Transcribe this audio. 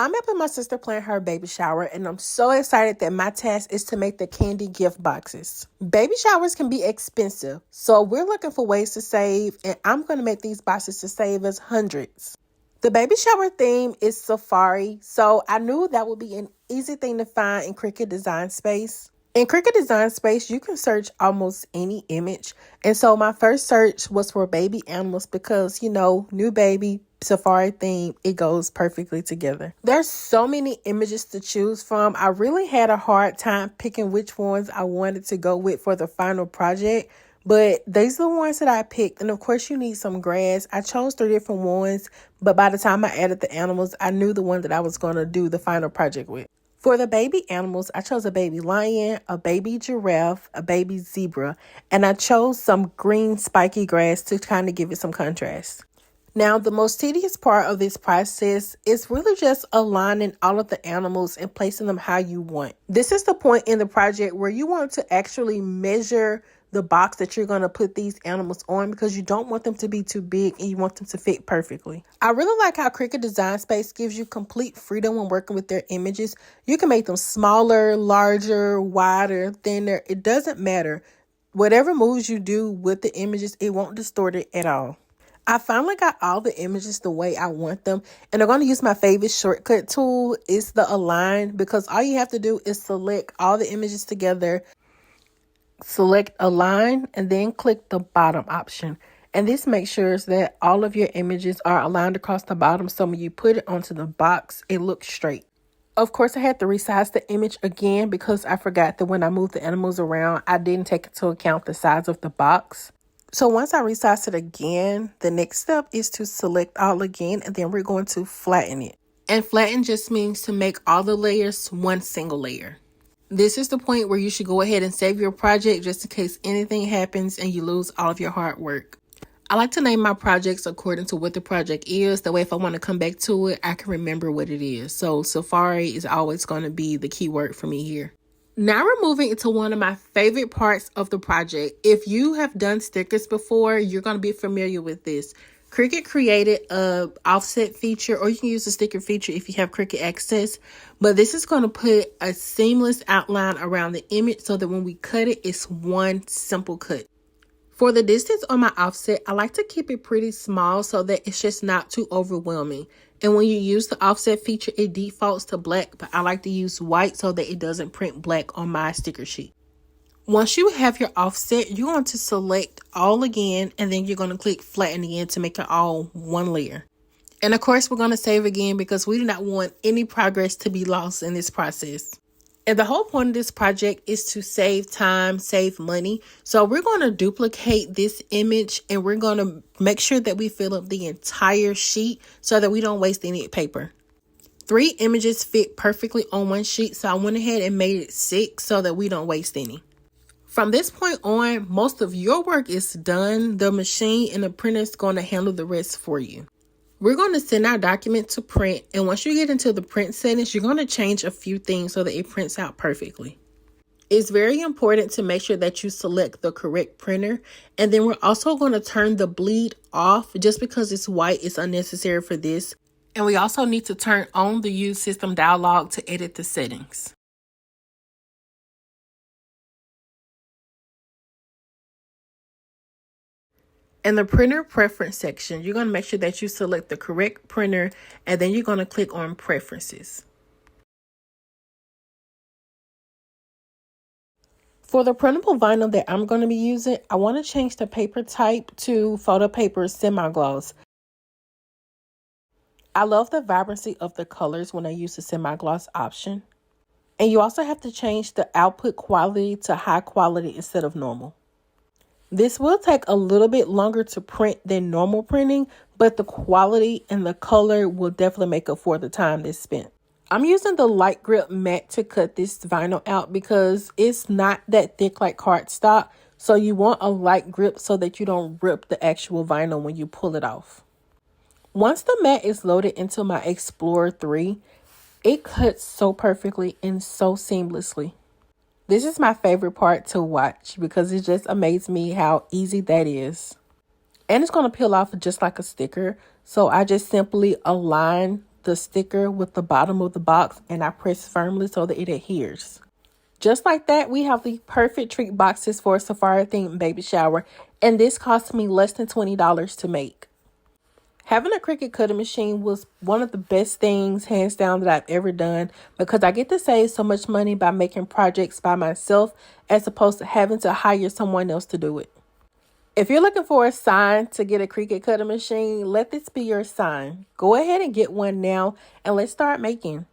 I'm helping my sister plan her baby shower, and I'm so excited that my task is to make the candy gift boxes. Baby showers can be expensive, so we're looking for ways to save, and I'm going to make these boxes to save us hundreds. The baby shower theme is safari, so I knew that would be an easy thing to find in Cricut Design Space. In Cricut Design Space, you can search almost any image. And so my first search was for baby animals because, new baby, safari theme, it goes perfectly together. There's so many images to choose from. I really had a hard time picking which ones I wanted to go with for the final project. But these are the ones that I picked. And of course, you need some grass. I chose 3 different ones. But by the time I added the animals, I knew the one that I was going to do the final project with. For the baby animals, I chose a baby lion, a baby giraffe, a baby zebra, and I chose some green spiky grass to kind of give it some contrast. Now, the most tedious part of this process is really just aligning all of the animals and placing them how you want. This is the point in the project where you want to actually measure the box that you're going to put these animals on because you don't want them to be too big and you want them to fit perfectly. I really like how Cricut Design Space gives you complete freedom when working with their images. You can make them smaller, larger, wider, thinner. It doesn't matter. Whatever moves you do with the images, it won't distort it at all. I finally got all the images the way I want them, and I'm going to use my favorite shortcut tool. It's the align, because all you have to do is select all the images together, select align, and then click the bottom option. And this makes sure that all of your images are aligned across the bottom, so when you put it onto the box, it looks straight. Of course, I had to resize the image again because I forgot that when I moved the animals around, I didn't take into account the size of the box. So once I resize it again, the next step is to select all again, and then we're going to flatten it. And flatten just means to make all the layers one single layer. This is the point where you should go ahead and save your project just in case anything happens and you lose all of your hard work. I like to name my projects according to what the project is. That way, if I want to come back to it, I can remember what it is. So Safari is always going to be the key word for me here. Now we're moving into one of my favorite parts of the project. If you have done stickers before, you're going to be familiar with this. Cricut created a offset feature, or you can use the sticker feature if you have Cricut access. But this is going to put a seamless outline around the image so that when we cut it, it's one simple cut. For the distance on my offset, I like to keep it pretty small so that it's just not too overwhelming. And when you use the offset feature, it defaults to black, but I like to use white so that it doesn't print black on my sticker sheet. Once you have your offset, you're going to select all again, and then you're going to click flatten again to make it all one layer. And of course, we're going to save again because we do not want any progress to be lost in this process. And the whole point of this project is to save time, save money. So we're going to duplicate this image, and we're going to make sure that we fill up the entire sheet so that we don't waste any paper. 3 images fit perfectly on one sheet, so I went ahead and made it 6 so that we don't waste any. From this point on, most of your work is done. The machine and the printer is going to handle the rest for you. We're going to send our document to print, and once you get into the print settings, you're going to change a few things so that it prints out perfectly. It's very important to make sure that you select the correct printer, and then we're also going to turn the bleed off. Just because it's white, it's unnecessary for this. And we also need to turn on the Use System dialog to edit the settings. In the printer preference section, you're going to make sure that you select the correct printer, and then you're going to click on preferences. For the printable vinyl that I'm going to be using, I want to change the paper type to photo paper semi-gloss. I love the vibrancy of the colors when I use the semi-gloss option. And you also have to change the output quality to high quality instead of normal. This will take a little bit longer to print than normal printing, but the quality and the color will definitely make up for the time that's spent. I'm using the light grip mat to cut this vinyl out because it's not that thick like cardstock. So you want a light grip so that you don't rip the actual vinyl when you pull it off. Once the mat is loaded into my Explorer 3, it cuts so perfectly and so seamlessly. This is my favorite part to watch because it just amazes me how easy that is. And it's going to peel off just like a sticker. So I just simply align the sticker with the bottom of the box and I press firmly so that it adheres. Just like that, we have the perfect treat boxes for a safari themed baby shower, and this cost me less than $20 to make. Having a Cricut cutting machine was one of the best things, hands down, that I've ever done, because I get to save so much money by making projects by myself as opposed to having to hire someone else to do it. If you're looking for a sign to get a Cricut cutting machine, let this be your sign. Go ahead and get one now and let's start making.